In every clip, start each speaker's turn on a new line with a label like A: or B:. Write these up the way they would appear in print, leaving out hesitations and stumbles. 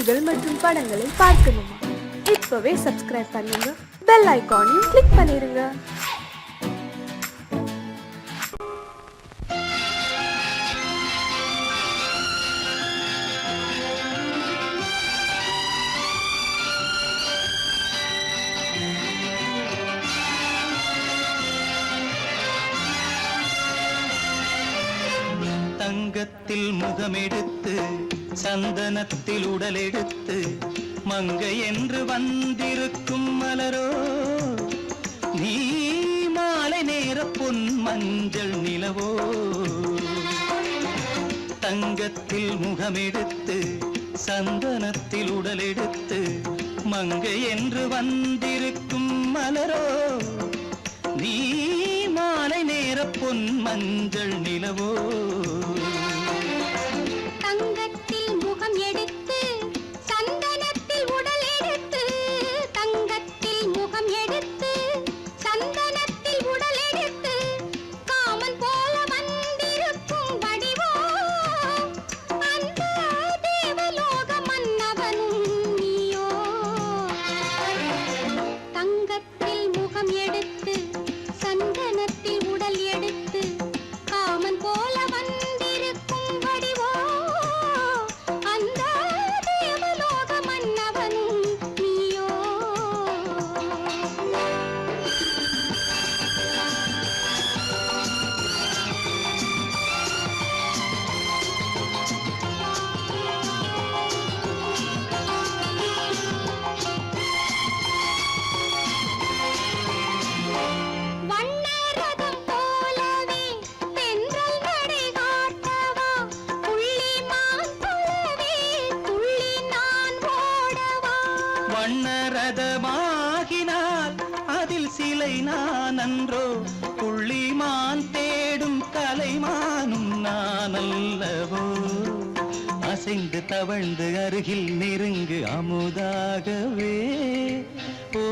A: பாடல்கள் மற்றும் படங்களை பார்க்கணுமா? இப்பவே சப்ஸ்கிரைப் பண்ணுங்க, பெல் ஐகானையும் கிளிக் பண்ணிருங்க.
B: தங்கத்தில் முகமெடுத்து சந்தனத்தில் உடலெடுத்து மங்கை என்று வந்திருக்கும் மலரோ, நீ மாலை நேர பொன் மஞ்சள் நிலவோ. தங்கத்தில் முகமெடுத்து சந்தனத்தில் உடலெடுத்து மங்கை என்று வந்திருக்கும் மலரோ, நீ மாலை நேர பொன் மஞ்சள் நிலவோ.
C: தங்கத்தில் முகம் எடுத்து சந்தனத்தில் உடல் எடுத்து, தங்கத்தில் முகம் எடுத்து சந்தனத்தில் உடல் எடுத்து காமன் போல வந்திருக்கும் வடிவோ, அந்த தேவலோக மன்னவனும் நீயோ. தங்கத்தில் முகம் எடுத்து சந்தனத்தில் உடல் எடுத்து காமன் போல வந்திருக்கும் வடிவோ, அந்த தேவலோக மன்னவனும் நீயோ. வண்ணரதம் போலவே தென்றல் நடை காட்டவா, புள்ளிமான் போலவே துள்ளி நான் ஓடவா.
B: வண்ணரதமாகினால் அதில் சிலை நான் அன்றோ, புள்ளிமான் தேடும் கலைமானும் நான் அல்லவோ. அசைந்து தவழ்ந்து அருகில் நெருங்கு அமுதாகவே. ஓ,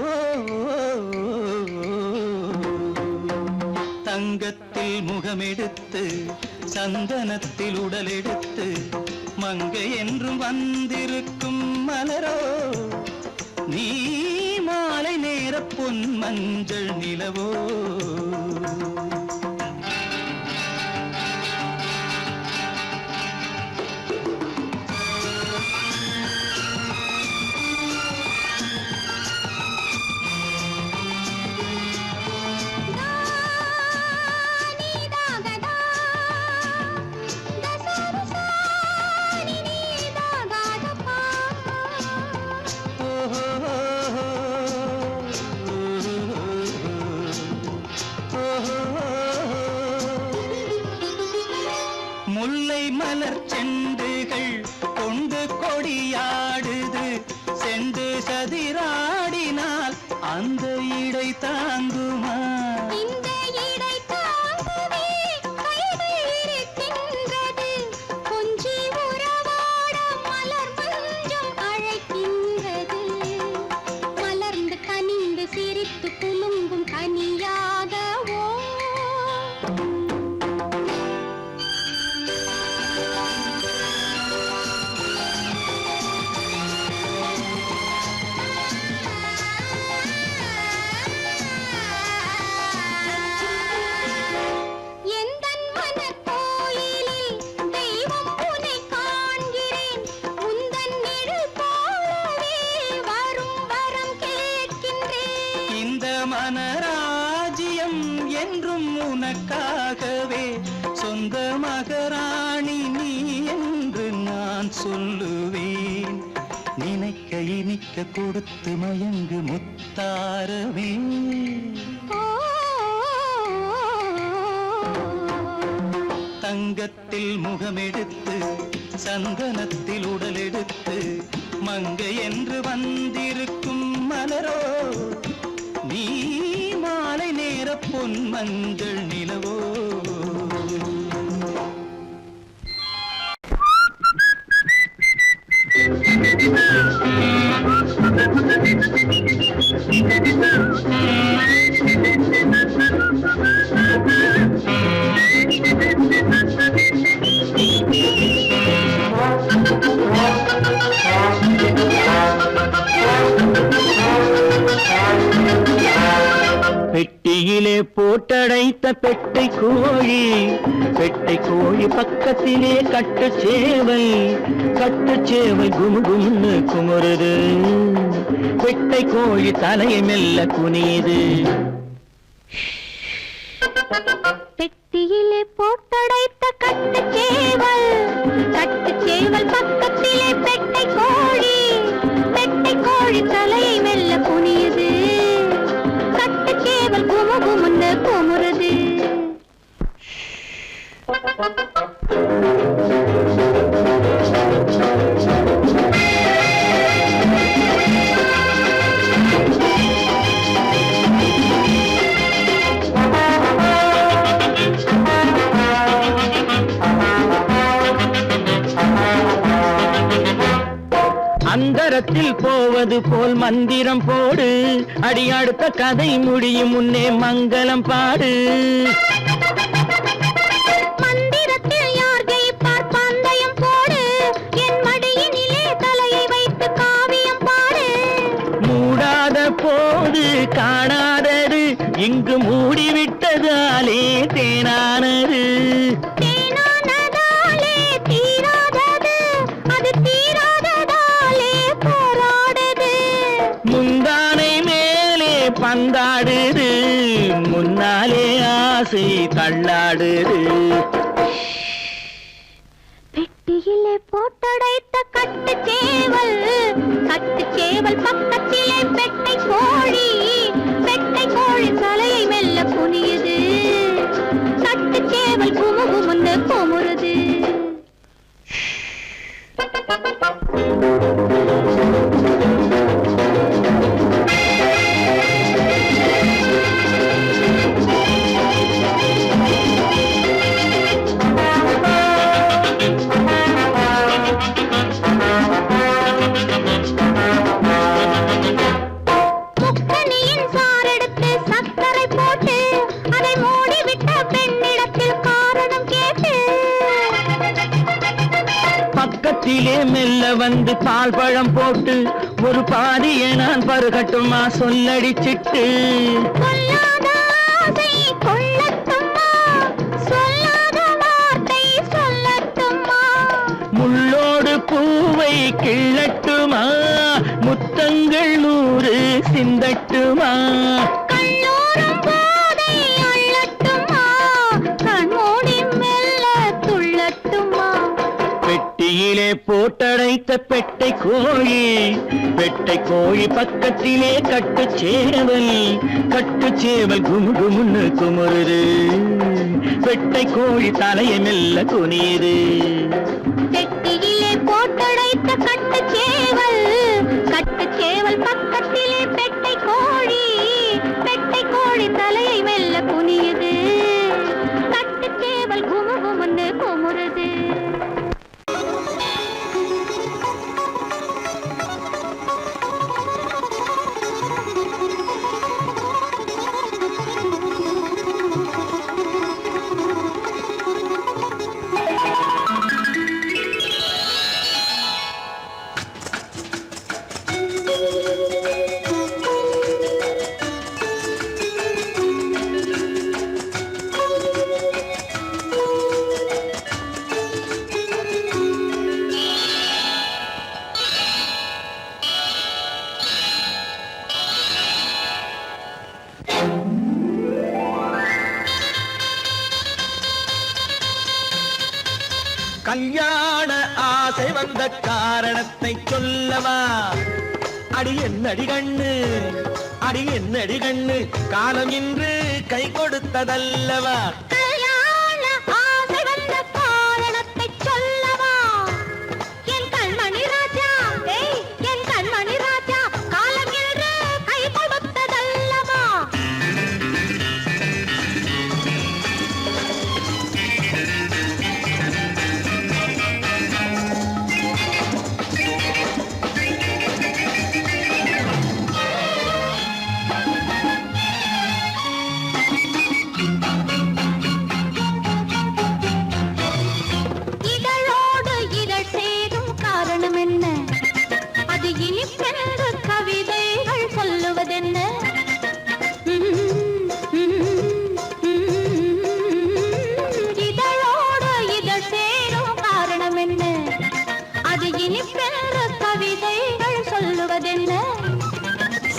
B: தங்கத்தில் முகமெடுத்து சந்தனத்தில் உடலெடுத்து மங்கை என்றும் வந்திருக்கும் மலரோ, நீ மாலை நேர பொன் மஞ்சள் நிலவோ. முல்லை மலர் செண்டுகள் கொண்டு கொடியாடுது, செண்டு சதிராடினால் அந்த இடை தாங்குமா?
C: இந்த இடை தாங்கவே கைகள் இருக்கின்றது, கொஞ்சி உறவாட மலர் மஞ்சம் அழைக்கின்றது. மலர்ந்து கனிந்து சிரித்து குலுங்கும் கனியாகவோ. எந்தன் மனக்கோயிலில் தெய்வம் உன்னை காண்கிறேன், உந்தன் நிழல் போலவே வரும் வரம் கேட்கின்றேன்.
B: இந்த மனராஜ்யம் என்றும் உனக்காகவே, சொந்த மகராணி நீ என்று நான் சொல்லுவேன். நினைக்க இனிக்க கொடுத்து மயங்கு முத்தாரவே. தங்கத்தில் முகமெடுத்து சந்தனத்தில் உடலெடுத்து மங்கை என்று வந்திருக்கும் மலரோ, நீ மாலை நேர பொன் மஞ்சள் நிலவோ. பெட்டியிலே போட்டடைத்த பெட்டை கோழி, பெட்டை கோழி பக்கத்திலே கட்டுச்சேவல், கட்டுச்சேவல் குமுகும்னு குமுறுது, பெட்டை கோழி தலையை மெல்ல குனியுது.
C: பெட்டியிலே போட்டடைத்த கட்டுச்சேவல், கட்டுச்சேவல் பக்கத்திலே பெட்டை கோழி, பெட்டை கோழி தலையை மெல்ல குனியுது, கட்டுச்சேவல் குமுகுமுன்னு குமுறுது.
B: அந்தரத்தில் போவது போல் மந்திரம் போடு, அடி அடுத்த கதை முடியும் முன்னே மங்களம் பாடு.
C: மந்திரத்தில் யார் ஜெயிப்பார் பந்தயம் போடு, என் மடியினிலே தலையை வைத்து காவியம் பாடு.
B: மூடாத போது காணாதது, இங்கு மூடிவிட்டதாலே தேனானது.
C: தேனானதாலே தீராதது, அது தீராததாலே போராடுது.
B: முந்தானை மேலே பந்தாடுது, முன்னாலே ஆசை தள்ளாடுது.
C: பெட்டியிலே போட்டடைத்த கட்டுச்சேவல், கட்டுச்சேவல் பக்கத்திலே பெட்டை கோழி, பெட்டை கோழி தலையை மெல்ல குனியுது, கட்டுச்சேவல் குமுகுமுன்னு குமுறுது. முக்கனியின் சாரெடுத்து சர்க்கரை போட்டு, அதை மூடிவிட்ட பெண்ணிடத்தில் காரணம் கேட்டு,
B: பக்கத்திலே மெல்ல வந்து பால் பழம் போட்டு, ஒரு பாதியை நான் பருகட்டுமா சொல்லடிச்சிட்டு.
C: சொல்லாத ஆசை கொள்ளட்டுமா, சொல்லாத வார்த்தை சொல்லட்டுமா.
B: முள்ளோடு பூவை கிள்ளட்டுமா, முத்தங்கள் 100 சிந்தட்டுமா.
C: கல்லூரம் போதை அள்ளட்டுமா, கண்மூடி மெல்ல துள்ளட்டுமா.
B: பெட்டியிலே போட்டடைத்த பெட்டை கோழி, பெட்டை கோழி பக்கத்திலே கட்டுச்சேவல், கட்டுச்சேவல் குமுகுமுன்னு குமுறுது, பெட்டை கோழி தலையை மெல்ல குனியுது.
C: பெட்டியிலே போட்டடைத்த கட்டுச்சேவல், கட்டுச்சேவல் பக்கத்திலே பெட்டை கோழி, பெட்டை கோழி தலையை மெல்ல குனியுது, கட்டுச்சேவல் குமுகுமுன்னு குமுறுது.
B: கல்யாண ஆசை வந்த காரணத்தை சொல்லவா? அடி என்னடி கண்ணு, அடி என்னடி கண்ணு, காலம் இன்று கை கொடுத்ததல்லவா?
C: கல்யாண ஆசை வந்த காரணத்தை சொல்லவா? என் கண்மணி ராஜா, என் கண்மணி ராஜா, காலம் என்று கை கொடுத்ததல்லவா?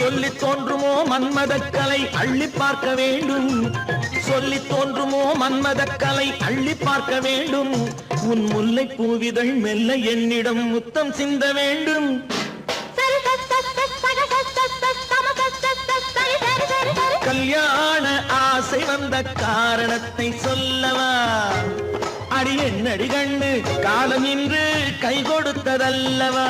B: சொல்லி தோன்றுமோ மன்மதக்கலை அள்ளி பார்க்க வேண்டும், சொல்லி தோன்றுமோ மன்மதக்கலை அள்ளி பார்க்க வேண்டும். உன் முல்லை பூவிதழ் மெல்ல என்னிடம் முத்தம் சிந்த வேண்டும். கல்யாண ஆசை வந்த காரணத்தை சொல்லவா? அடி என்னடி கண்டு காலம் இன்று கை கொடுத்ததல்லவா?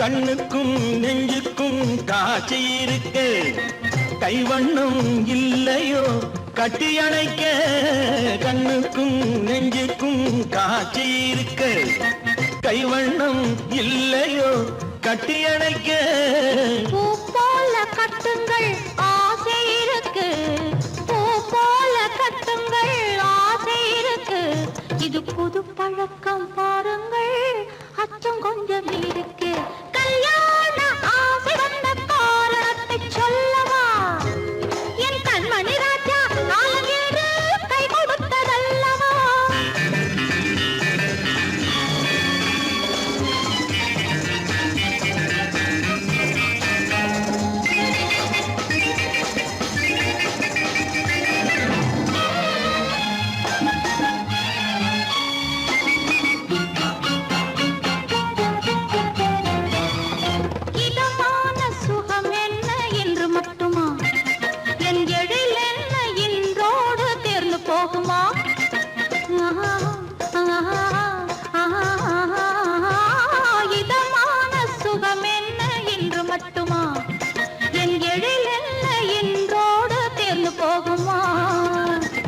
B: கண்ணுக்கும் நெஞ்சுக்கும் காட்சி இருக்க, கைவண்ணம் இல்லையோ கட்டி அணைக்க. கண்ணுக்கும் நெஞ்சுக்கும் காட்சி இருக்க, கைவண்ணம் இல்லையோ கட்டி அணைக்க.
C: பூ போல கட்டுங்கள் ஆசை இருக்கு, பூ போல கட்டுங்கள் ஆசை இருக்கு. இது புது பழக்கம் பாருங்கள், அச்சம் கொஞ்சம் இருக்கு. கல்யாண ஆசை வந்த காரணத்தை சொல்லவா? என் கண்மணி ராஜா காலம் என்று கை கொடுத்ததல்லவா?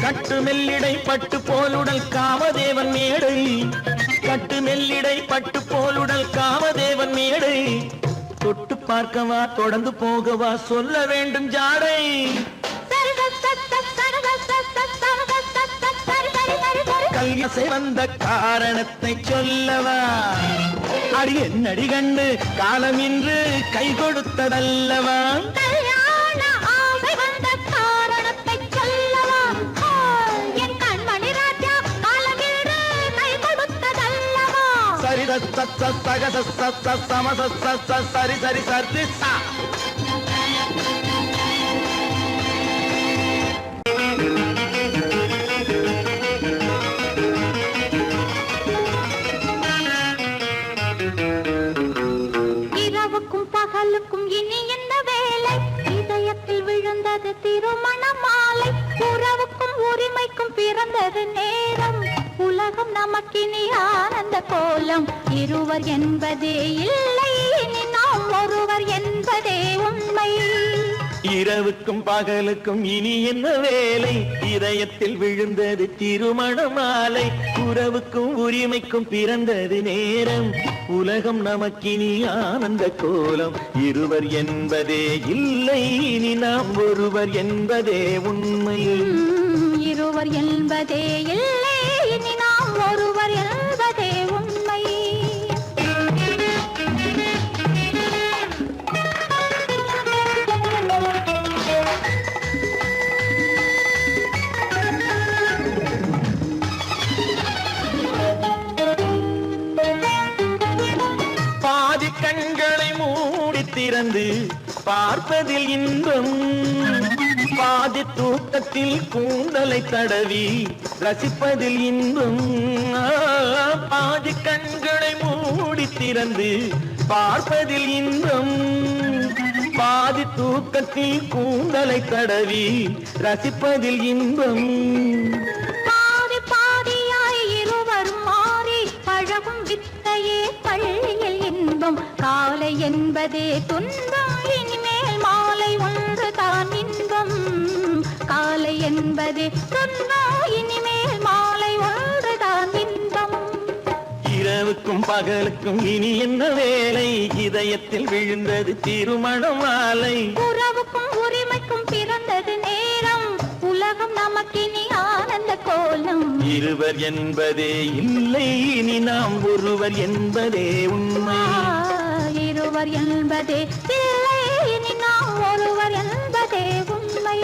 B: கட்டு மெல்லிடை பட்டு போலுடல் காமதேவன் மேடை, கட்டு மெல்லிடை பட்டு போலுடல் காமதேவன் மேடை. தொட்டு பார்க்கவா தொடர்ந்து போகவா சொல்ல வேண்டும் ஜாடை. கல்யாசை வந்த காரணத்தை சொல்லவா? அடி என்னடி கண்டு காலம் இன்று கை கொடுத்ததல்லவா? சரி சரி சரி சா.
C: இரவுக்கும் பகலுக்கும் இனி என்ன வேலை? இதயத்தில் விழுந்தது திருமண மாலை. உறவுக்கும் உரிமைக்கும் பிறந்தது நேரம். உலகம் நமக்கினி ஆனந்த கோலம். இருவர் என்பதே இல்லை, இனி நாம் ஒருவர் என்பதே உண்மை.
B: இரவுக்கும் பகலுக்கும் இனி என்ன வேலை? இதயத்தில் விழுந்தது திருமண மாலை. உறவுக்கும் உரிமைக்கும் பிறந்தது நேரம். உலகம் நமக்கினி ஆனந்த கோலம். இருவர் என்பதே இல்லை, இனி நாம் ஒருவர் என்பதே உண்மை.
C: இருவர் என்பதே இல்லை, இனி நாம் ஒருவர் என்பதே உண்மை.
B: பாதி கண்களை மூடி திறந்து பார்ப்பதில் இன்பம், பாதி தூக்கத்தில் கூந்தலை தடவி ரசிப்பதில் இன்பம். பாதி கண்களை மூடி திறந்து பார்ப்பதில் இன்பம், பாதி தூக்கத்தில் கூந்தலை தடவி ரசிப்பதில் இன்பம்.
C: பாதி பாதியாய் இருவர் மாறி பழகும் வித்தையே பள்ளியில் இன்பம். காலை என்பதே துன்பம், இனிமேல் மாலை ஒன்று தான் இன்பம். காலை என்பதே துன்பம், இனிமேல் மாலை ஒன்று தான் இன்பம்.
B: இரவுக்கும் பகலுக்கும் இனி என்ன வேலை? இதயத்தில் விழுந்தது திருமண மாலை.
C: உறவுக்கும் உரிமைக்கும் பிறந்தது நேரம். உலகம் நமக்கினி ஆனந்த கோலம்.
B: இருவர் என்பதே இல்லை, இனி நாம் ஒருவர் என்பதே உண்மை.
C: இருவர் என்பதே இல்லை, இனி நாம் ஒருவர் என்பதே உண்மை.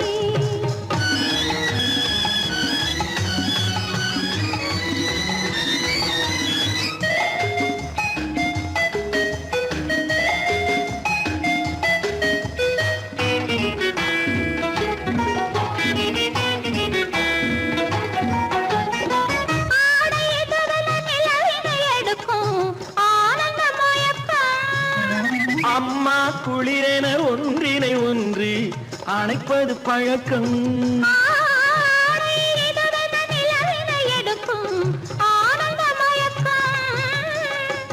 B: அம்மா குளிரென ஒன்றினை ஒன்று அணைப்பது பழக்கம்.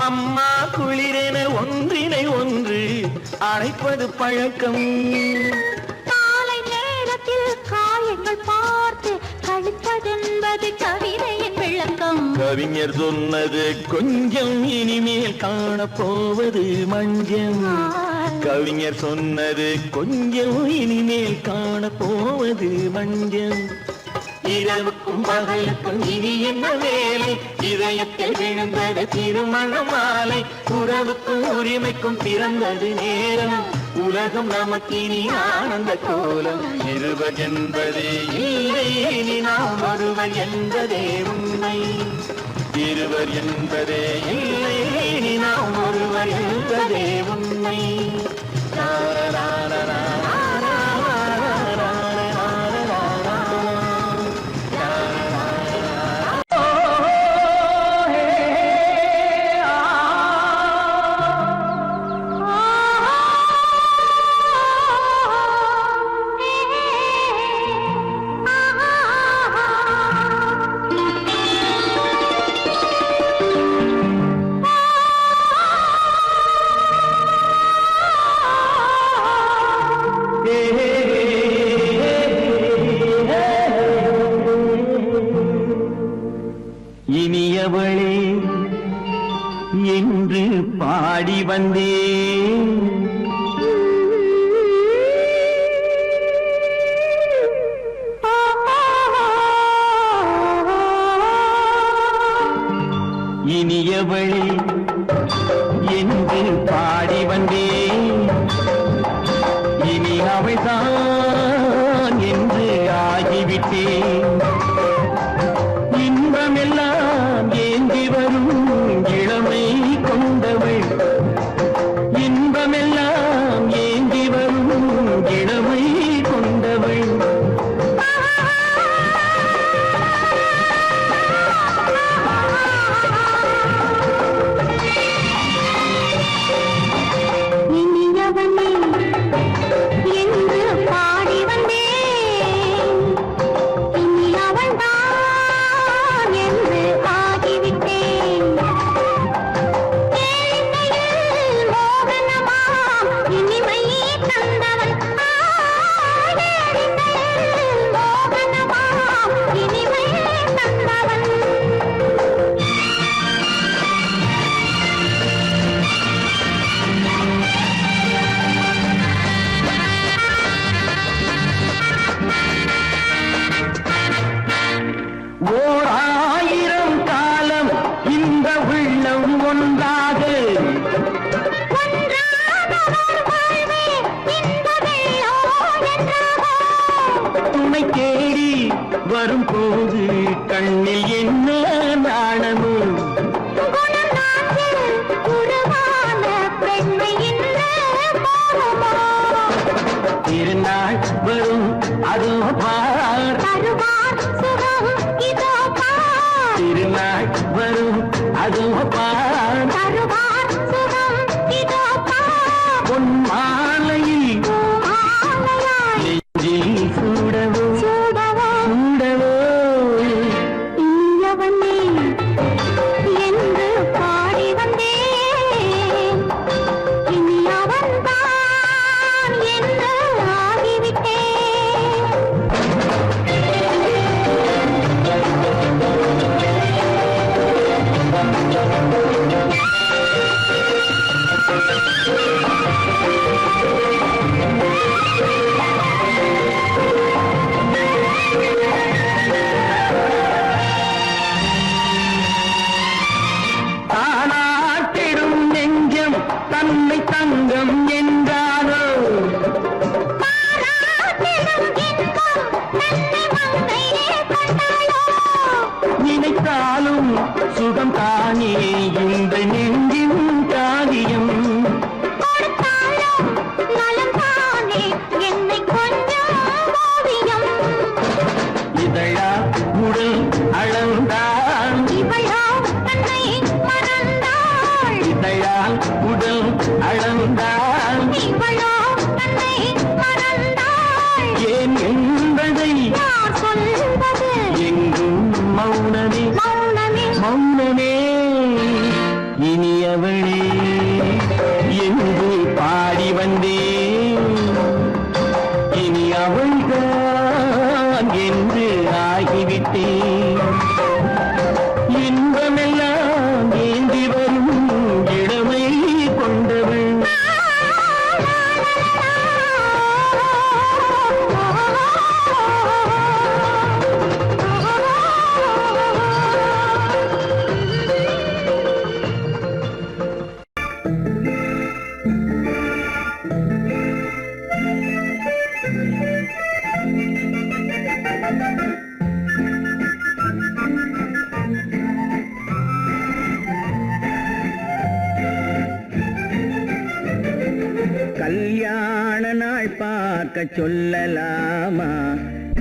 B: அம்மா குளிரென ஒன்றினை ஒன்று அணைப்பது பழக்கம்.
C: காலை நேரத்தில் காயங்கள் பார்த்து கழிப்பதென்பது கவிதையின் விளக்கம்.
B: கவிஞர் சொன்னது கொஞ்சம், இனிமேல் காணப்போவது மஞ்சம். கவிஞர் சொன்னது கொஞ்சம், இனிமேல் காணப்போவது மஞ்சம். இரவுக்கும் பகலுக்கும் இனி என்ன வேலை, இதயத்தில் விழுந்தது திருமண மாலை. உறவுக்கும் உரிமைக்கும் பிறந்தது நேரம், உலகம் நமக்கினி ஆனந்த கோலம். இருவர் என்பதே இல்லை, இனி நாம் ஒருவர் என்பதே உண்மை. இருவர் என்பதே இல்லை, இனி நாம் ஒருவர் என்பதே உண்மை. இனியவளே என்று பாடி வந்தேன், இனியவளே என்று பாடி வந்தேன். இனி அவள்தான் என்று ஆகிவிட்டேன். இன்பமெல்லாம் ஏந்தி வரும் இளமை கொண்டவள், இன்பமெல்லாம் ஏந்தி வரும் இளமை கொண்டவள்.
C: இனியவனே என்று பாடி வந்தேன், இனி அவள்தான் என்று ஆகிவிட்டேன். ஏழையில் மோகனமாம் இனிமை தந்தவன், ஏழையில் மோகனமாம் இனிமை தந்தவன்.
B: ஓர் ஆயிரம் காலம் இந்த உள்ளம் ஒன்றாக, துணை தேடி வரும்போது கண்ணில் என்ன நாணமோ. திருநாள் வரும் அதோ பார், திருநாள் வரும் அதோ பார். பொன் மாலையில் நெஞ்சில் சூடவோ சூடவோ.
C: இனியவனே என்று பாடி வந்தேன், இனி அவன்தான் என்று ஆகிவிட்டேன்.
B: தந்தாலும் சுகம் தானே இந்த நெஞ்சின் காரியம்.
C: கொடுத்தாலும் நலம் தானே என்னை கொஞ்சம் ஓவியம்.
B: இதழா உடல் அளந்தாள்,
C: இவளோ தன்னை மறந்தாள்.
B: இதழால் உடல் அளந்தாள்,
C: இவளோ தன்னை மறந்தாள்.
B: ஏன் என்பதை
C: யார் சொல்வது
B: எங்கும் மௌனமே
C: மௌனமே.
B: மௌனமே. இனியவளே என்று பாடி வந்தேன், இனி அவள்தான் என்று ஆகிவிட்டேன். இன்பமெல்லாம் ஏந்தி வரும் இளமை கொண்டவள். கல்யாண நாள் பார்க்க சொல்லலாமா,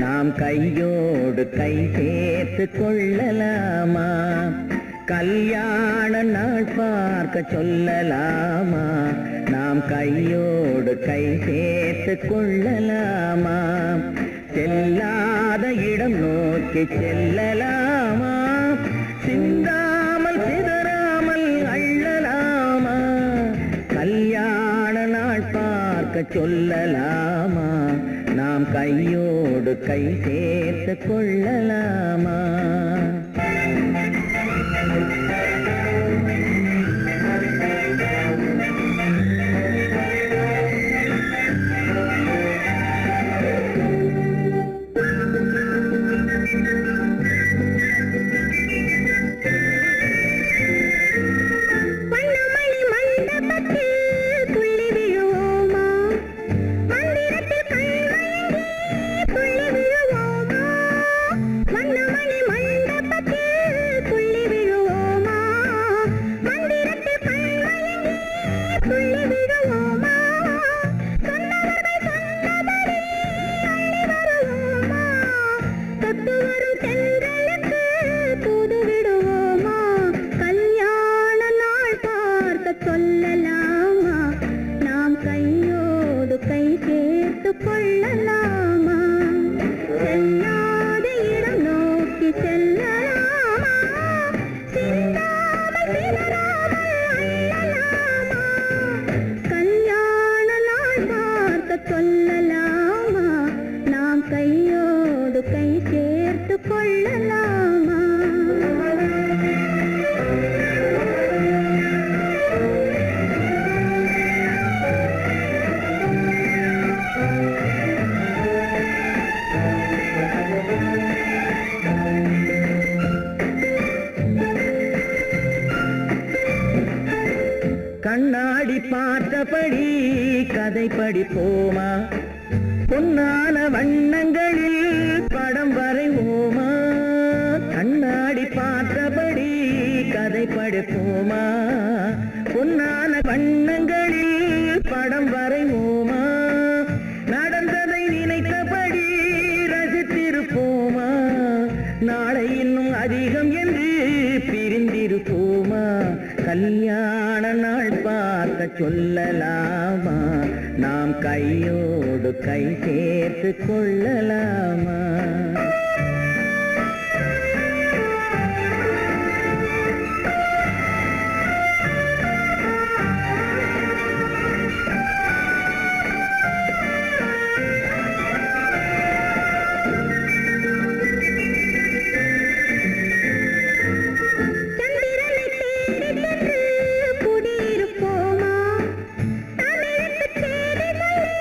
B: நாம் கையோடு கை சேர்த்து கொள்ளலாமா. கல்யாண நாள் பார்க்க சொல்லலாமா, நாம் கையோடு கை சேர்த்து கொள்ளலாமா. செல்லாத இடம் நோக்கி செல்லலாமா, சிந்தாமல் சிதறாமல் அள்ளலாமா. கல்யாண நாள் பார்க்க சொல்லலாமா, நாம் கையோடு கை சேர்த்து கொள்ளலாமா.
C: வண்ணமணி மண்டபத்தில் துள்ளி விழுவோமா, மந்திரத்தில் கண்மயங்கி துள்ளி விழுவோமா. வண்ணமணி மண்டபத்தில் துள்ளி விழுவோமா, மந்திரத்தில் கண்மயங்கி துள்ளி விழுவோமா. சொன்னவர்கள் சொன்னபடி அள்ளி வருவோமா, தொட்டு வரும் தென்றலுக்கு தூது விடுவோமா. கல்யாண நாள் பார்க்க சொல்லலாமா, நாம் கையோடு கை சேர்த்து கொள்ளலாமா. செல்லாத இடம் நோக்கி செல்லலாமா, சிந்தாமல் சிதறாமல் அள்ளலாமா. கல்யாண நாள் பார்க்க சொல்லலாமா, நாம் கையோடு கை சேர்த்து கொள்ளலாமா.
B: கண்ணாடி பார்த்தபடி கதை படிப்போமா, பொன்னான வண்ணங்களில் படம் வரைவோமா. கண்ணாடி பார்த்தபடி கதை படிப்போமா, பொன்னான வண்ணங்களில் படம் வரைவோமா. நடந்ததை நினைத்தபடி ரசித்திருப்போமா, நாளை இன்னும் அதிகம் என்று பிரிந்திருப்போமா. கல்யாண நாள் பார்க்க சொல்லலாமா, நாம் கையோடு கை சேர்த்து கொள்ளலாமா.
C: சந்திரனை தேடி சென்று குடியிருப்போமா, தமிழுக்கு செய்தி சொல்லி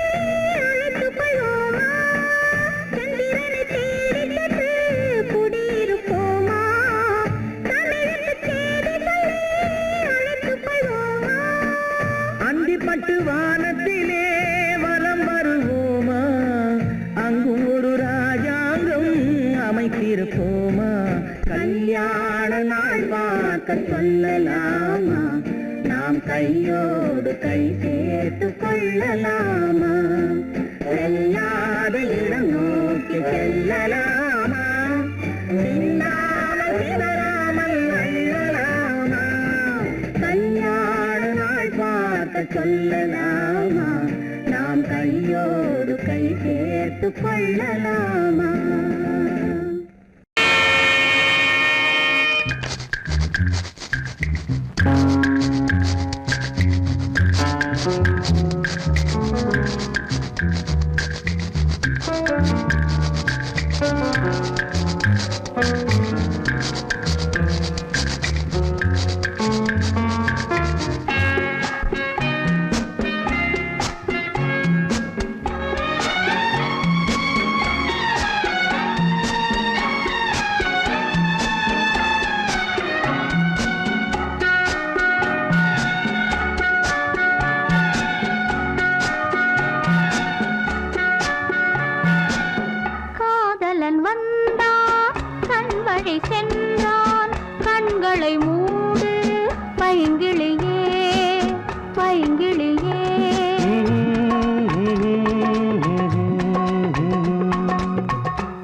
C: அழைத்துக் கொள்வோமா. சந்திரனை தேடி கல்யாண நாள் பார்க்க சொல்லலாமா நாம் கையோடு கை சேர்த்து கொள்ளலாமா செல்லாத இடம் நோக்கி செல்லலாமா சிந்தாமல் சிதறாமல் அள்ளலாமா கல்யாண நாள் பார்க்க சொல்லலாமா நாம் கையோடு கை சேர்த்து கொள்ளலாமா சென்றான் கண்களை மூடு பைங்கிளியே பைங்கிளியே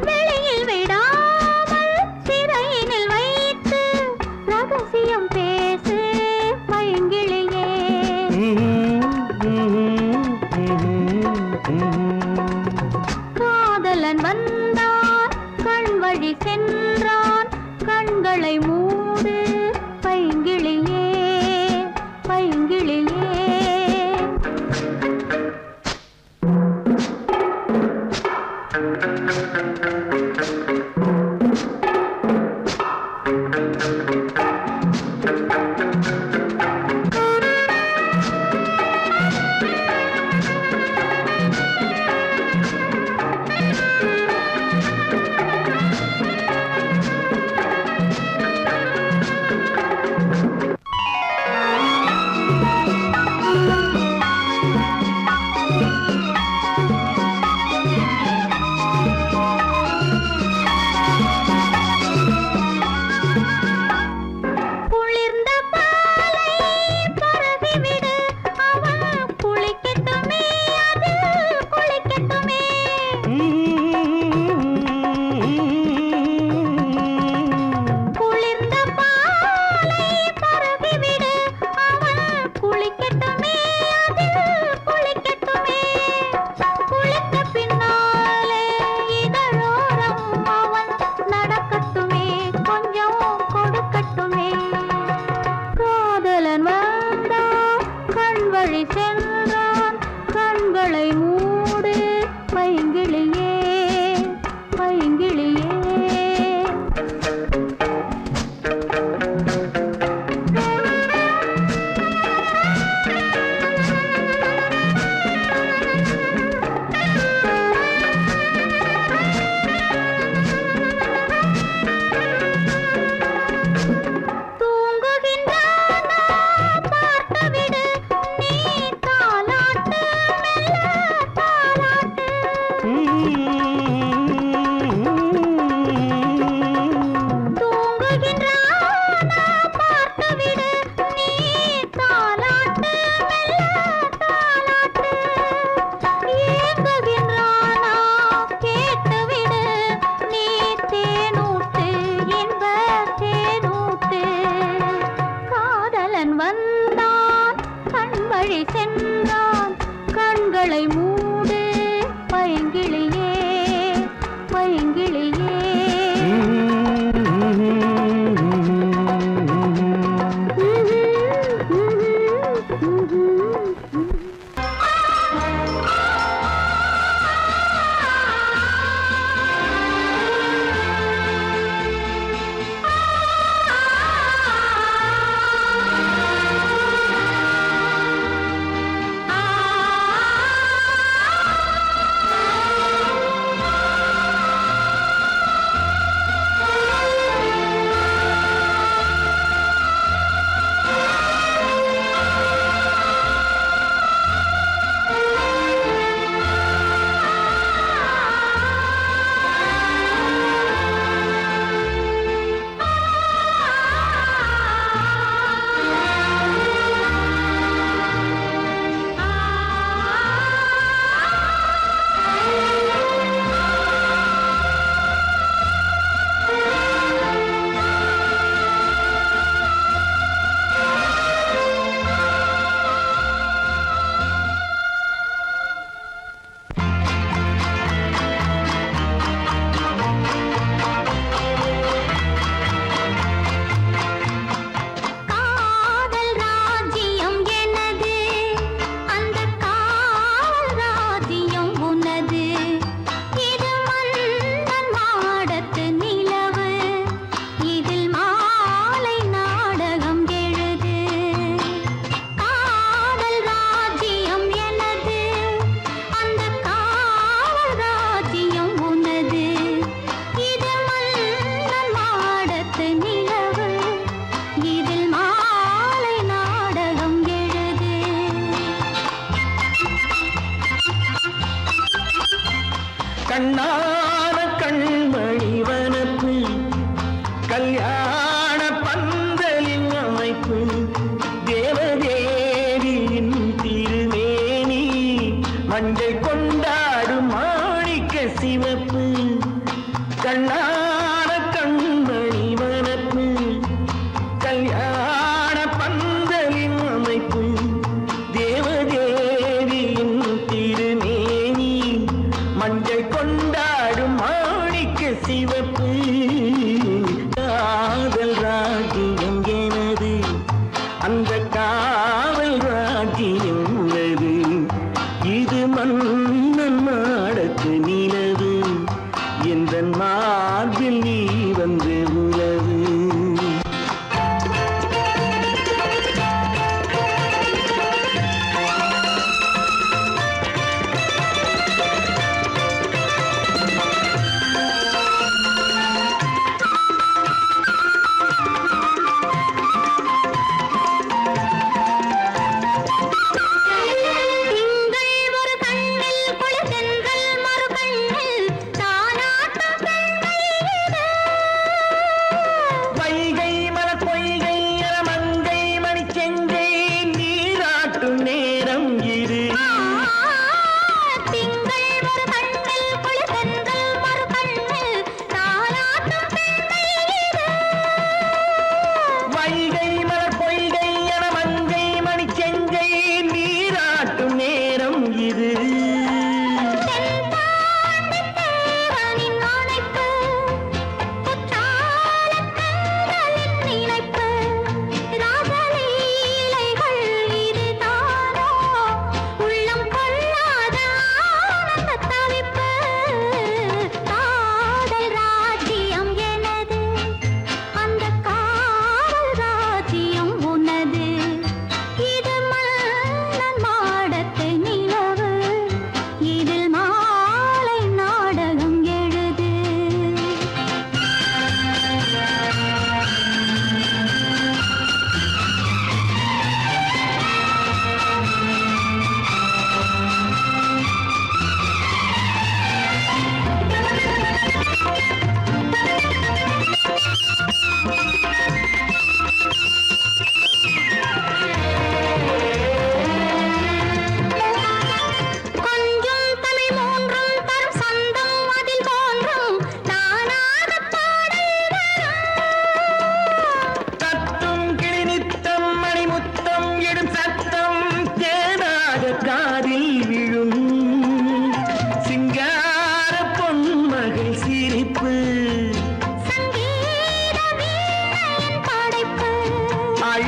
C: வெளியில் விடாமல் சிறையினில் வைத்து ரகசியம் பேசு பைங்கிளியே காதலன் வந்தான் கண் வழி சென்றான் கண்களை மூடு பைங்கிளியே பைங்கிளியே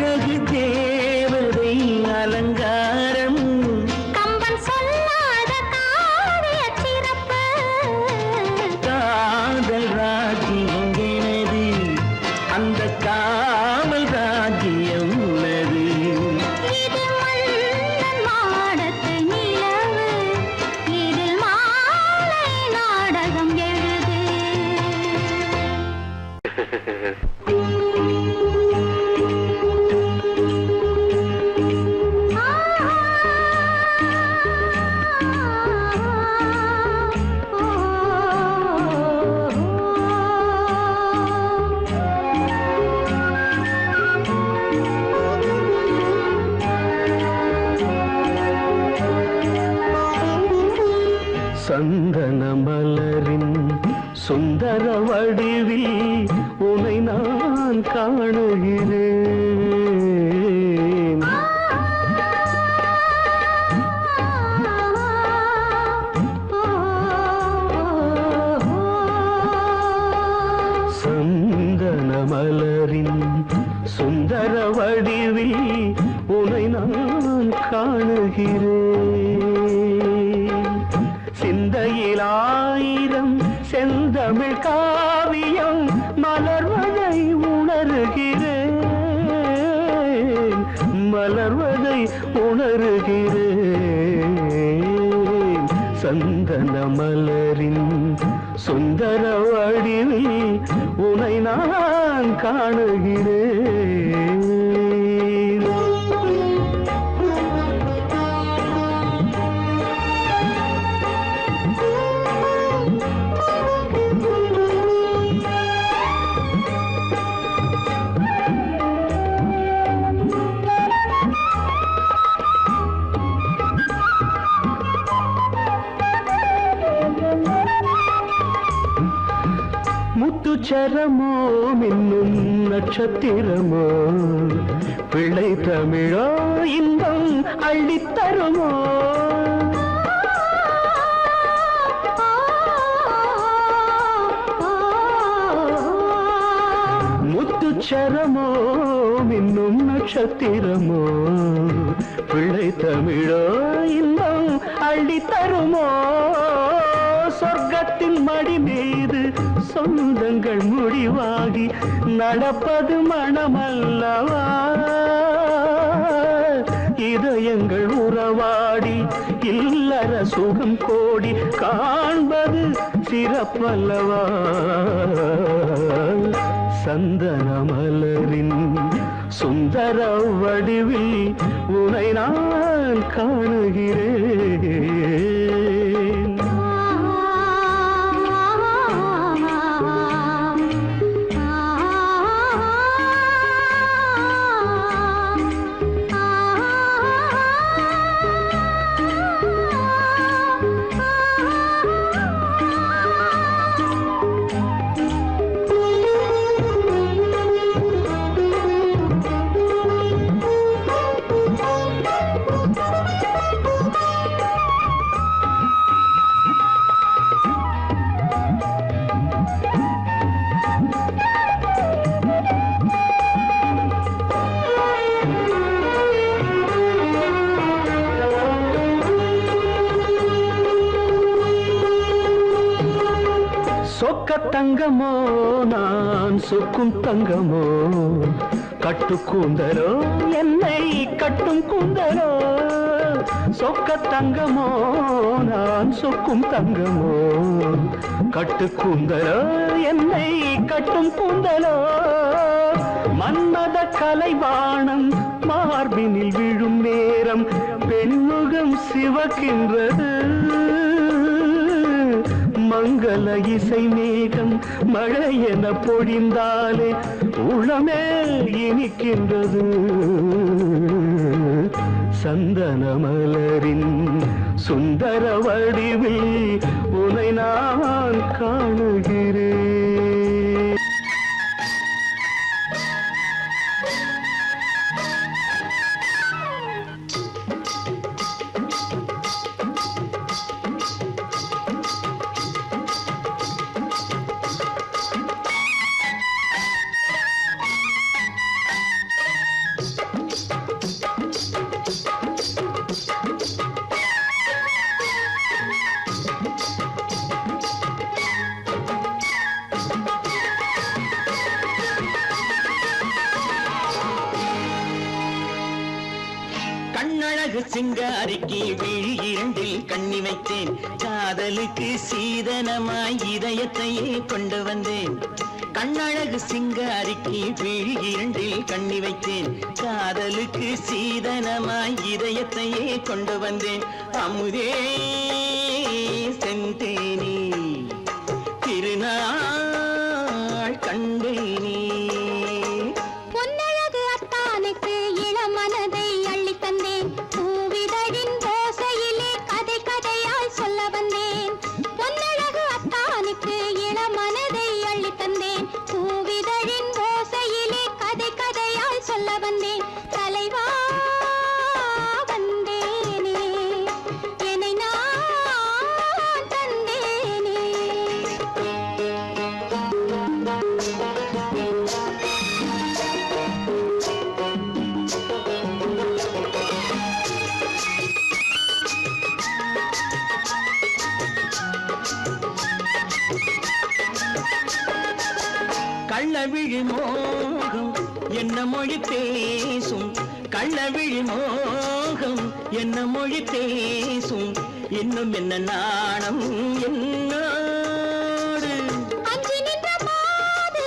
B: அழகு தேவதை அலங்காரம்
C: கம்பன் சொல்லாத காவிய சிறப்பு
B: காதல் ராஜ்யம் எனது அந்த காவல் ராஜ்யம் உள்ளது
C: இது மன்னன் மாடத்து நிலவு இதில் மாலை நாடகம் எழுது
B: சந்தன மலரின் சுந்தர வடிவில் உனை நான் காணுகிறேன் சந்தன மலரின் சுந்தர வடிவில் உனை நான் காணுகிறேன் சிந்தையில் ஆயிரம் செந்தமிழ் காவியம் மலர்வதை உணர்கிறேன் மலர்வதை உணர்கிறேன் சந்தன மலரின் சுந்தர வடிவில் உனை நான் காணுகிறேன் முத்துச்சரமோ மின்னும் நட்சத்திரமோ பிள்ளை தமிழோ இன்பம் அள்ளித்தருமோ முத்துச்சரமோ மின்னும் நட்சத்திரமோ பிள்ளை தமிழோ இன்பம் அள்ளித்தருமோ சொர்க்கத்தின் மடி மீது சொந்தங்கள் முடிவாகி நடப்பது மனமல்லவா இதயங்கள் உறவாடி இல்லற சுகம் கோடி காண்பது சிறப்பல்லவா சந்தன மலரின் சுந்தர வடிவில் உனை நான் காணுகிறேன் சொக்க தங்கமோ நான் சொக்கும் தங்கமோ கட்டு கூந்தலோ என்னை கட்டும் கூந்தலோ சொக்க தங்கமோ நான் சொக்கும் தங்கமோ கட்டு கூந்தலோ என்னை கட்டும் கூந்தலோ மன்மத கலைவாணம் மார்பினில் விழும் நேரம் பெண்முகம் சிவக்கின்றது மங்கள இசை மேகம் மழை என பொழிந்தாலே உளமே இனிக்கின்றது சந்தன மலரின் சுந்தர வடிவில் உனை நான் காணுகிறேன் கண்ணழகு சிங்காரிக்கு விழி இரண்டில் கண்ணி வைத்தேன் காதலுக்கு சீதனமாய் இதயத்தையே கொண்டு வந்தேன் கண்ணழகு சிங்காரிக்கு விழி இரண்டில் கண்ணி வைத்தேன் காதலுக்கு சீதனமாய் இதயத்தையே கொண்டு வந்தேன் அமுதே செந்தேனே திருநாள் கண்டேனே
C: பொன்னழகு அத்தானுக்கு இளமனதை அள்ளி தந்தேன் பூவிதழின் ஓசையிலே கதை கதையாய் சொல்ல வந்தேன் பொன்னழகு அத்தானுக்கு இளமனதை அள்ளி தந்தேன் பூவிதழின் ஓசையிலே கதை கதையாய் சொல்ல வந்தேன் தலைவா வந்தேனே என்னை நான் தந்தேனே
B: கள்ளவிழி மோகம் என்ன மொழி பேசும் கள்ளவிழி மோகம் என்ன மொழி பேசும் இன்னும் என்ன நாணம் என்னோடு
C: அஞ்சி நின்ற மாது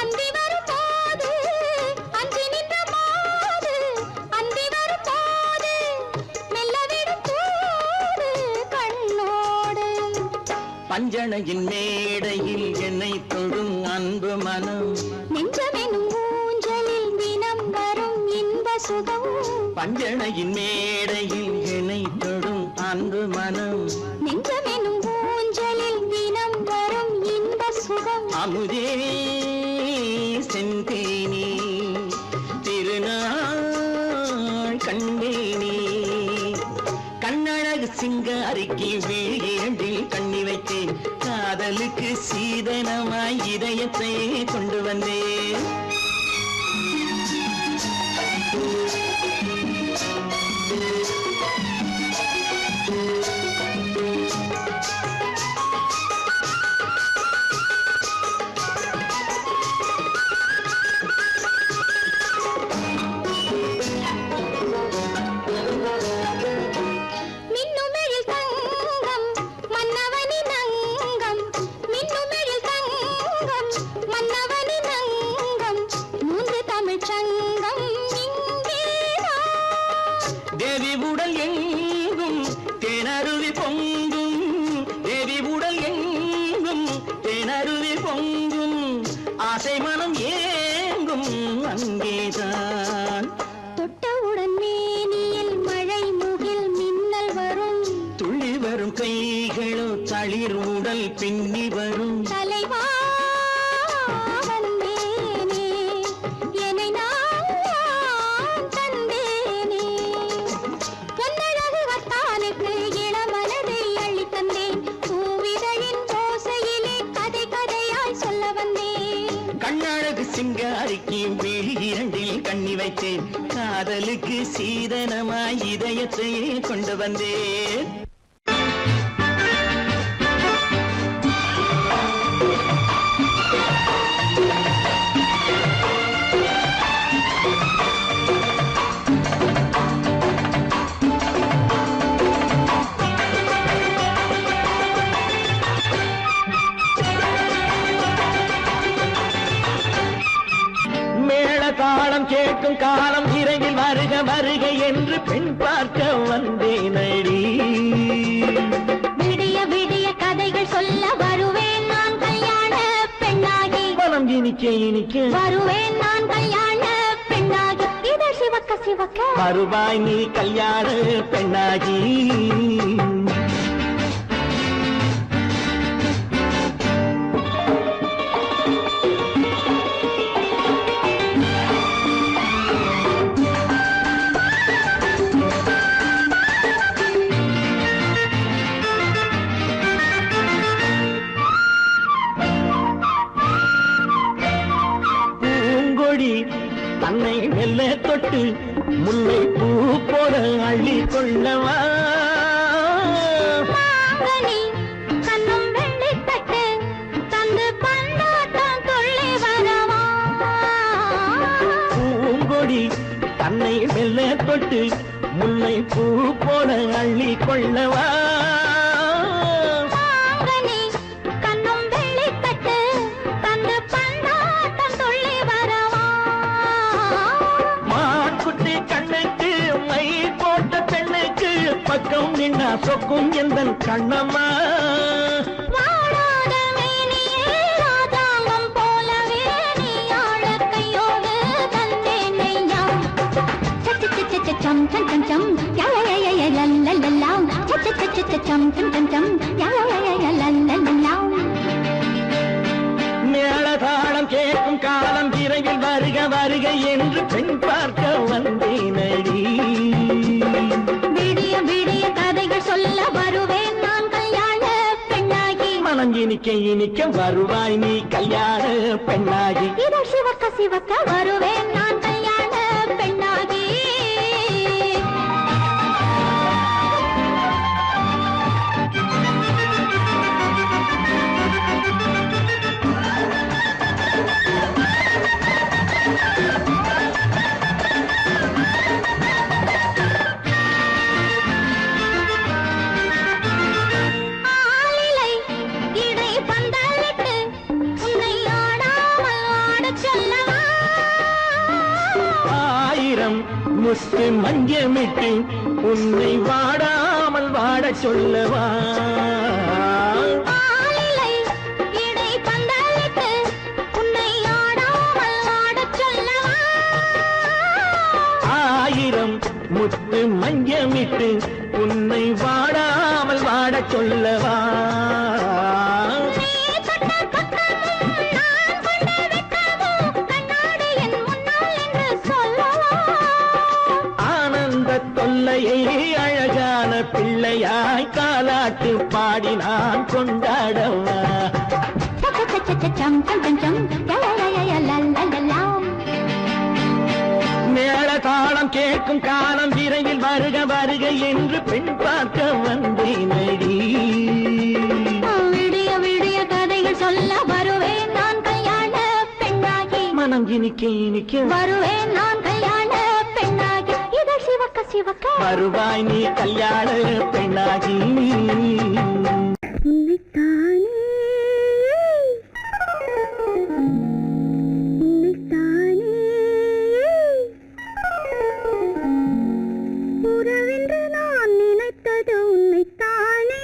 C: அந்தி வரும் போது அஞ்சி நின்ற மாது அந்தி வரும் போது மெல்ல விடும் கூடு கண்ணோடு
B: பஞ்சணையின் மேடையில் என்னை தொடும் அன்பு மனம்
C: நெஞ்சமெனும் ஊஞ்சலில் தினம் வரும் இன்ப சுகம்
B: பஞ்சணையின் மேடையில் என்னை தொடும் அன்பு மனம்
C: நெஞ்சமெனும் ஊஞ்சலில் தினம் வரும் இன்ப சுகம்
B: அமுதே செந்தேனே திருநாள் கண்டேனே கண்ணழகு சிங்காரிக்கு விழி இரண்டில் கண்ணி வைத்தேன் காதலுக்கு சீதனமாய் இதயத்தை கொண்டு வந்தேன்
C: மின்னுமெழில் தங்கம் மன்னவனின் அங்கம் மின்னுமெழில் தங்கம் மன்னவனின் அங்கம் மூன்று தமிழ்ச் சங்கம் இங்கேதான்
B: தேவி உடல் எங்கும் தேனருவி பொங்கும் தேவி உடல் எங்கும் தேனருவி பொங்கும் ஆசை மனம் ஏங்கும் அங்கேதான்
C: தொட்டவுடன் மேனியில் மழை முகில் மின்னல் வரும்
B: துள்ளி வரும் கைகளோ தளிர் உடல் பின்னி வரும்
C: தலைவா வந்தேனே என்னை நான் தந்தேனே பொன்னழகு அத்தானுக்கு இளமனதை அள்ளி தந்தேன் பூவிதழின் ஓசையிலே கதை கதையாய் சொல்ல வந்தேன்
B: கண்ணழகு சிங்காரிக்கு விழி இரண்டில் கண்ணி வைத்தேன் காதலுக்கு சீதனமாய் இதயத்தையே கொண்டு வந்தேன் தாளம் கேட்கும் காலம் விரைவில் வருக வருக என்று பெண் பார்க்க வந்தேனடி
C: விடிய விடிய கதைகள் சொல்ல வருவேன் நான் கல்யாண பெண்ணாகி
B: மனம் இனிக்க இனிக்க
C: வருவேன் நான் கல்யாண பெண்ணாகி இதை சிவக்க சிவக்க
B: வருவாய் நீ கல்யாண பெண்ணாகி தன்னை மெல்ல தொட்டு முல்லை பூ போல அள்ளி கொள்ளவா
C: மாங்கனி கண்ணும் வெள்ளி தட்டு தந்து பந்தாட்டம் துள்ளி வரவா
B: பூங்கொடி தன்னை மெல்ல தொட்டு முல்லை பூ போல அள்ளி கொள்ளவா
C: தாங்கனி கண்ணும் வெள்ளிக்கட்டு தந்து பந்தாட்டம் துள்ளி வரவா
B: மான்குட்டி கண்ணுக்கு மை போட்ட பெண்ணுக்கு பக்கம் நின்னா சொக்கும் எந்தன் கண்ணம்மா
C: வாழாத மேனியே ராஜாங்கம் போலவே நீ ஆழ கையோடு தந்தேன் நெய்யா சம் சம் சம் சம் யா யா யா யா லல்லல்லா சம் சம் சம் யா யா யா லல்லல்லா
B: மேளதாளம் கேட்கும் காலம் விரைவில் வருக வருக என்று பெண் பார்க்க வந்தேனடி
C: விடிய விடிய கதைகள் சொல்ல வருவேன் நான் கல்யாண பெண்ணாகி
B: மனம் இனிக்க இனிக்க வருவாய் நீ கல்யாண பெண்ணாகி
C: இதழ் சிவக்க சிவக்க வருவேன் நான் கல்யாண பெண்ணாகி ஆலிலை இடை பந்தலிட்டு உன்னை ஆடாமல் ஆடச் சொல்லவா
B: ஆயிரம் முத்து மஞ்சமிட்டு உன்னை வாடாமல் வாடச் சொல்லவா
C: ஆலிலை இடை பந்தலிட்டு உன்னை ஆடாமல் ஆடச் சொல்லவா
B: ஆயிரம் முத்து மஞ்சமிட்டு உன்னை வாடாமல் வாடச் சொல்லவா
C: நீ தொட்ட பக்கமும் நான் கொண்ட வெட்கமும் கண்ணாடி என் முன்னால் என்று சொல்லவா
B: ஆனந்த தொல்லையை அழகான பிள்ளையாய் காலாட்டு பாடி நான் கொண்டாடவா
C: சம் சம் சம் சம் யா யா யா யா லல்லல்லா
B: மேள தாளம் கேட்கும் காலம் விரைவில் வருக வருக என்று பெண் பார்க்க வந்தேனடி
C: விடிய விடிய கதைகள் சொல்ல வருவேன் நான் கல்யாண பெண்ணாகி
B: மனம் இனிக்க இனிக்க
C: வருவேன் நான் கல்யாண பெண்ணாகி இதழ் சிவக்க சிவக்க
B: வருவாய் நீ கல்யாண பெண்ணாகி
C: உறவென்று நான் நினைத்தது உன்னைத்தானே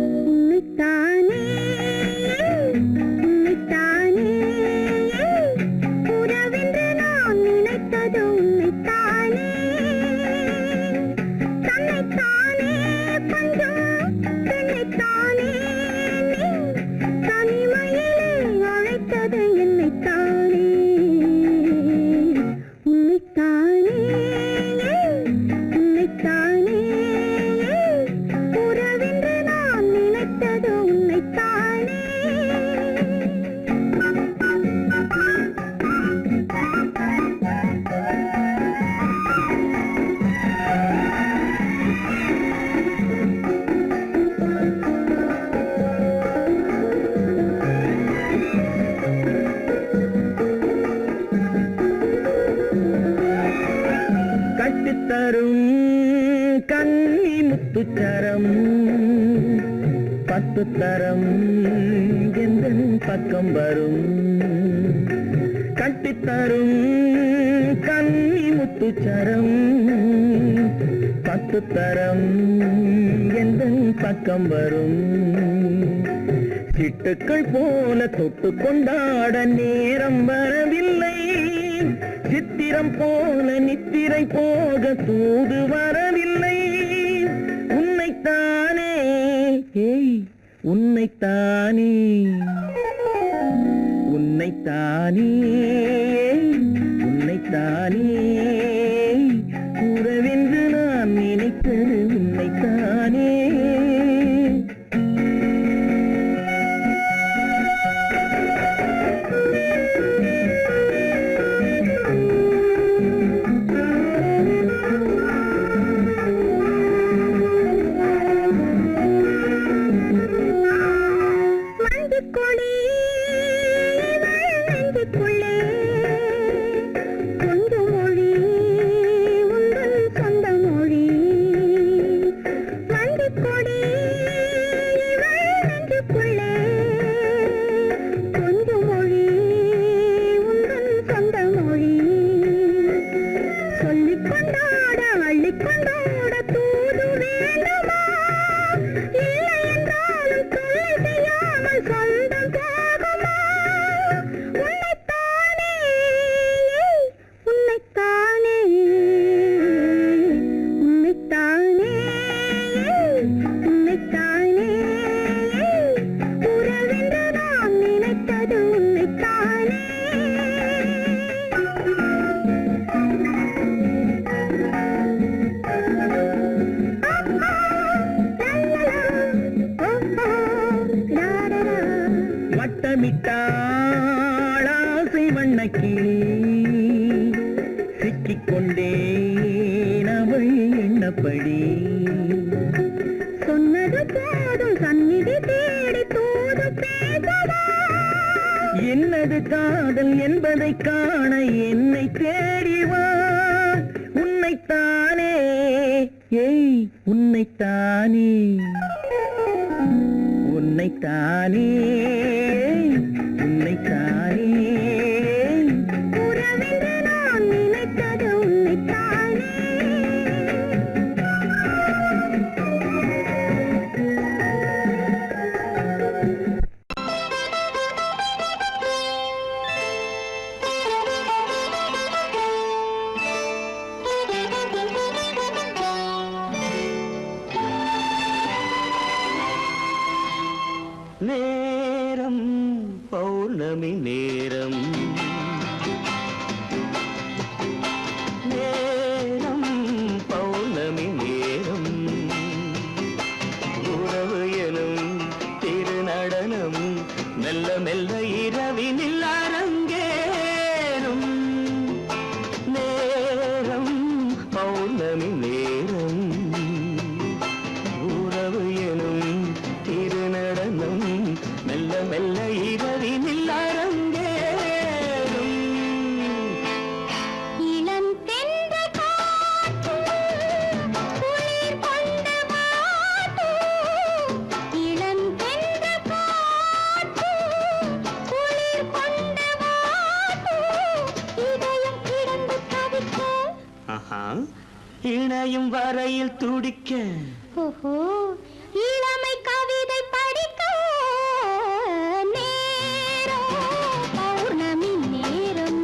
C: உன்னைத்தானே உன்னைத்தானே உறவென்று நான் நினைத்தது உன்னைத்தானே தன்னைத்தானே பஞ்சம் தன்னைத்தானே தனிமையிலே அழைத்தது என்னைத்தானே உன்னைத்தானே உன்னைத்தானே உறவென்று நான் நினைத்தது உன்னைத்தானே
B: கட்டித்தரும் கன்னி முத்துச்சரம் பத்து தரம் எந்தன் பக்கம் வரும் கட்டித்தரும் கன்னி முத்துச்சரம் பத்து தரம் எந்தன் பக்கம் வரும் சிட்டுக்கள் போல தொட்டு கொண்டாட நேரம் வரவில்லை சித்திரம் போல நித்திரை போக தூது வரவில்லை உன்னைத்தானே ஏய் உன்னைத்தானே உன்னைத்தானே உன்னைத்தானே உறவென்று நான் நினைத்தது உன்னைத்தானே வட்டமிட்டாள் ஆசை வண்ணக்கிளி சிக்கிக்கொண்டேன் அவள் எண்ணப்படி
C: சொன்னது போதும் சந்நிதி தேடி தூது பேசவா
B: என்னது காதல் என்பதை காண என்னை தேடிவா உன்னைத்தானே ஏய் உன்னைத்தானே உன்னைத்தானே உன்னைத்தானே
C: உறவென்று நான் நினைத்தது உன்னைத்தானே
B: நேரம் பௌர்ணமி நேரம் நேரம் பௌர்ணமி நேரம் உறவு எனும் திருநடனம் மெல்ல மெல்ல இரவினில் அரங்கேறும் நேரம் பௌர்ணமி நேரம் உறவு எனும் திருநடனம் மெல்ல மெல்ல இரவினில் அரங்கேறும்
C: இளம் தென்றல் காற்றும் குளிர் கொண்டு வாட்டும் இளம் தென்றல் காற்றும் குளிர் கொண்டு வாட்டும் இதயம் கிடந்து தவிக்க
B: இணையும் வரையில் துடிக்க
C: ஓஹோ இளமை கவிதை படிக்க நேரம் பௌர்ணமி நேரம்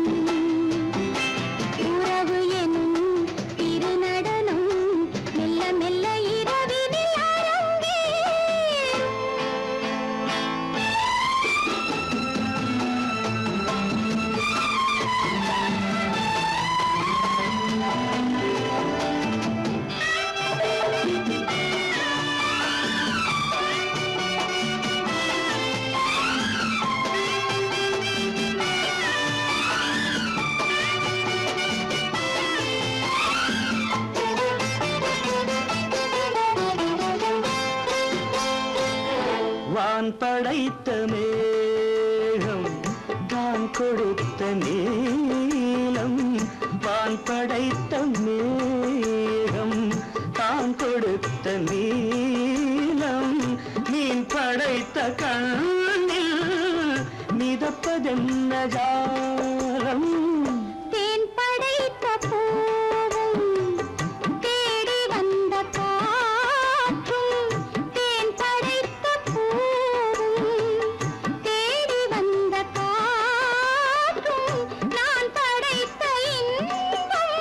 C: உறவு எனும் திருநடனம் மெல்ல மெல்ல இரவினில் அரங்கேறும்
B: வான் படைத்த மேகம் தான் கொடுத்த நீலம் வான் படைத்த மேகம் தான் கொடுத்த நீலம் மீன் படைத்த கண்ணில் மிதப்பதென்ன ஜாலம்
C: தேன் படைத்த பூவும் தேடி வந்த காற்றும் தேன் படைத்த பூவும் தேடி வந்த காற்றும் நான் படைத்த இன்பம்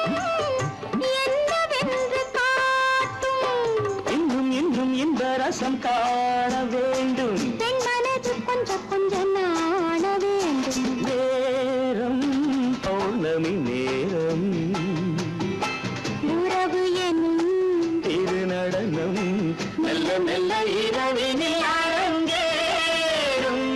C: என்னவென்று காட்டும்
B: இன்னும் இன்னும் இந்த ரசம் காண வேண்டும்
C: பெண் மனது கொஞ்சம் கொஞ்சம் நாண வேண்டும்
B: நேரம் பௌர்ணமி நேரம்
C: உறவு எனும்
B: திருநடனம் மெல்ல மெல்ல இரவினில் அரங்கேறும்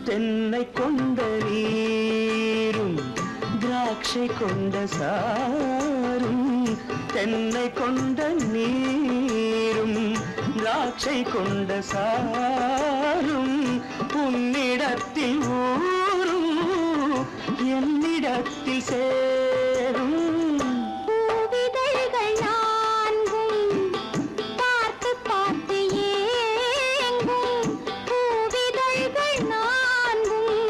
B: தென்னை கொண்ட நீரும் திராட்சை கொண்ட சாரும் தென்னை கொண்ட நீரும் திராட்சை கொண்ட சாரும் உன்னிடத்தில் ஊரும் என்னிடத்தில் சேரும்
C: பூவிதழ்கள் நான்கும் பார்த்து பார்த்து ஏங்கும் பூவிதழ்கள் நான்கும்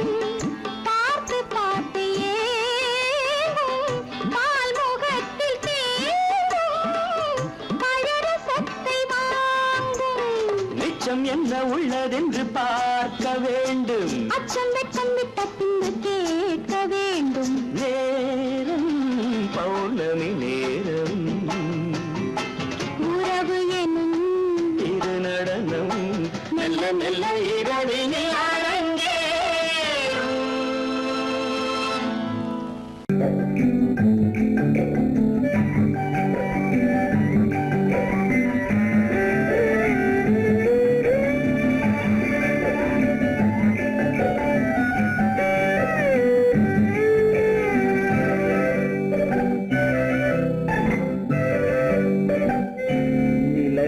C: பார்த்து பார்த்து ஏங்கும் பால்முகத்தில் தேங்கும் பழரசத்தை வாங்கும்
B: நிச்சம் என்ன உள்ளதென்று பார்க்க வேண்டும்
C: அச்சம் வெச்சம் விட்ட பின்பு கேட்க வேண்டும்
B: நேரம் பௌர்ணமி நேரம்
C: உறவு எனும்
B: திருநடனம்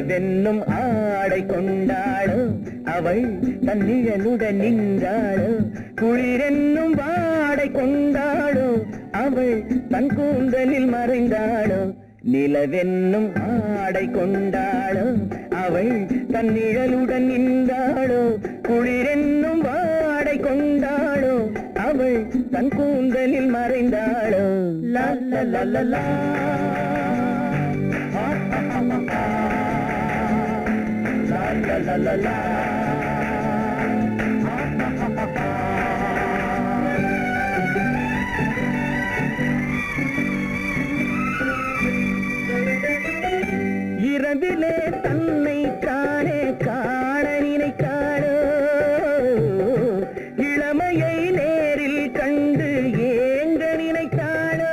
D: நிலவென்னும் ஆடை கொண்டாளோ அவள் தன் நிழலுடன் நின்றாளோ குளிரென்னும் வாடை கொண்டாளோ அவள் தன் கூந்தலில் மறைந்தாளோ நிலவென்னும் ஆடை கொண்டாளோ அவள் தன் நிழலுடன் நின்றாளோ குளிரென்னும் வாடை கொண்டாளோ அவள் தன் கூந்தலில் மறைந்தாளோ லா லா லா லா லா la la la la இரவிலே தன்னை காணே காண நினைக்காளோ இளமையை நேரில் கண்டு ஏங்க நினைக்காளோ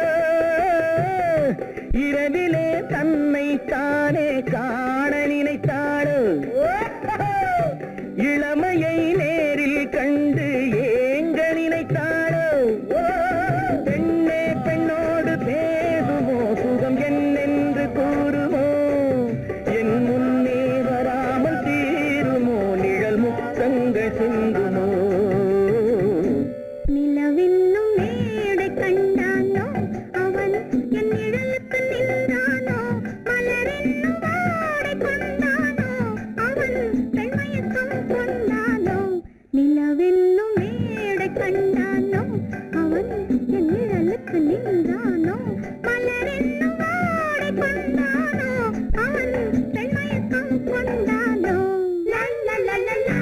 D: இரவிலே தன்னை காணே காண நினைத்தாளோ இளமையை நேரில் கண்டு ஏங்க நினைத்தாளோ பெண்ணே பெண்ணோடு பேசுமோ சுகம் என்னென்று கூறுமோ என் முன்னே வராமல் தீருமோ நிழல் முத்தங்கள் சிந்துமோ
C: நிலவென்னும் மேடை கண்டானோ அவன் என் நிழலுக்கு நின்றானோ மலரென்னும் வாடை கொண்டானோ அவன் பெண்மயக்கம் கொண்டானோ நிலவென்னும் மேடை கண்டானோ அவன் என் நிழலுக்கு நின்றானோ மலரென்னும் வாடை கொண்டானோ அவன் பெண்மயக்கம் கொண்டானோ லா லா லா லா லா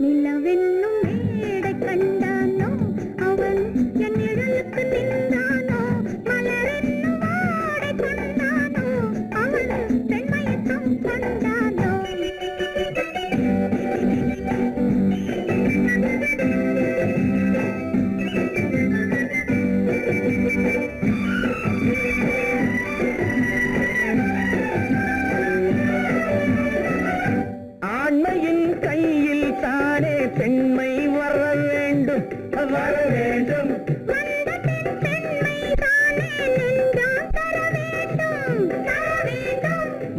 C: நிலவென்னும் மேடை கண்டானோ அவன் என் நிழலுக்கு நின்றானோ மலரென்னும் வாடை கொண்டானோ அவன் பெண்மயக்கம் கொண்டானோ
D: ஆண்மையின் கையில் தானே பெண்மை வர வேண்டும் வர வேண்டும்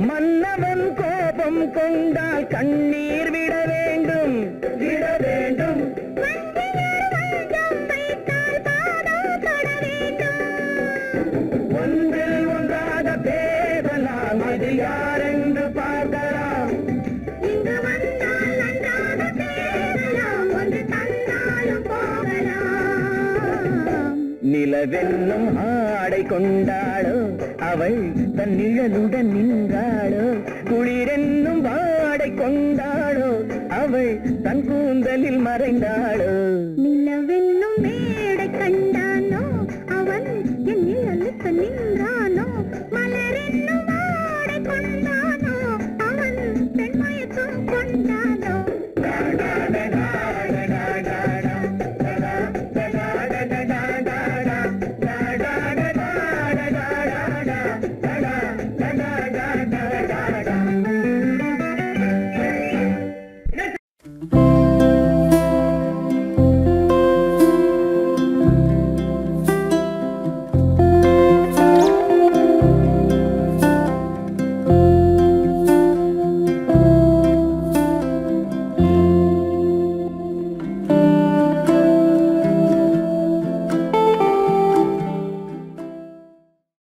D: மன்னவன் கோபம் கொண்டால் கண்ணீர் விட வேண்டும் விட வேண்டும் ஒன்றில் ஒன்றாக பேசலாம் அது யாரென்று பார்க்கலாம் நிலவென்னும் ஆடை கொண்டாளோ அவள் தன் நிழலுடன் நின்றாளோ குளிரென்னும் வாடை கொண்டாளோ அவள் தன் கூந்தலில் மறைந்தாளோ
C: நில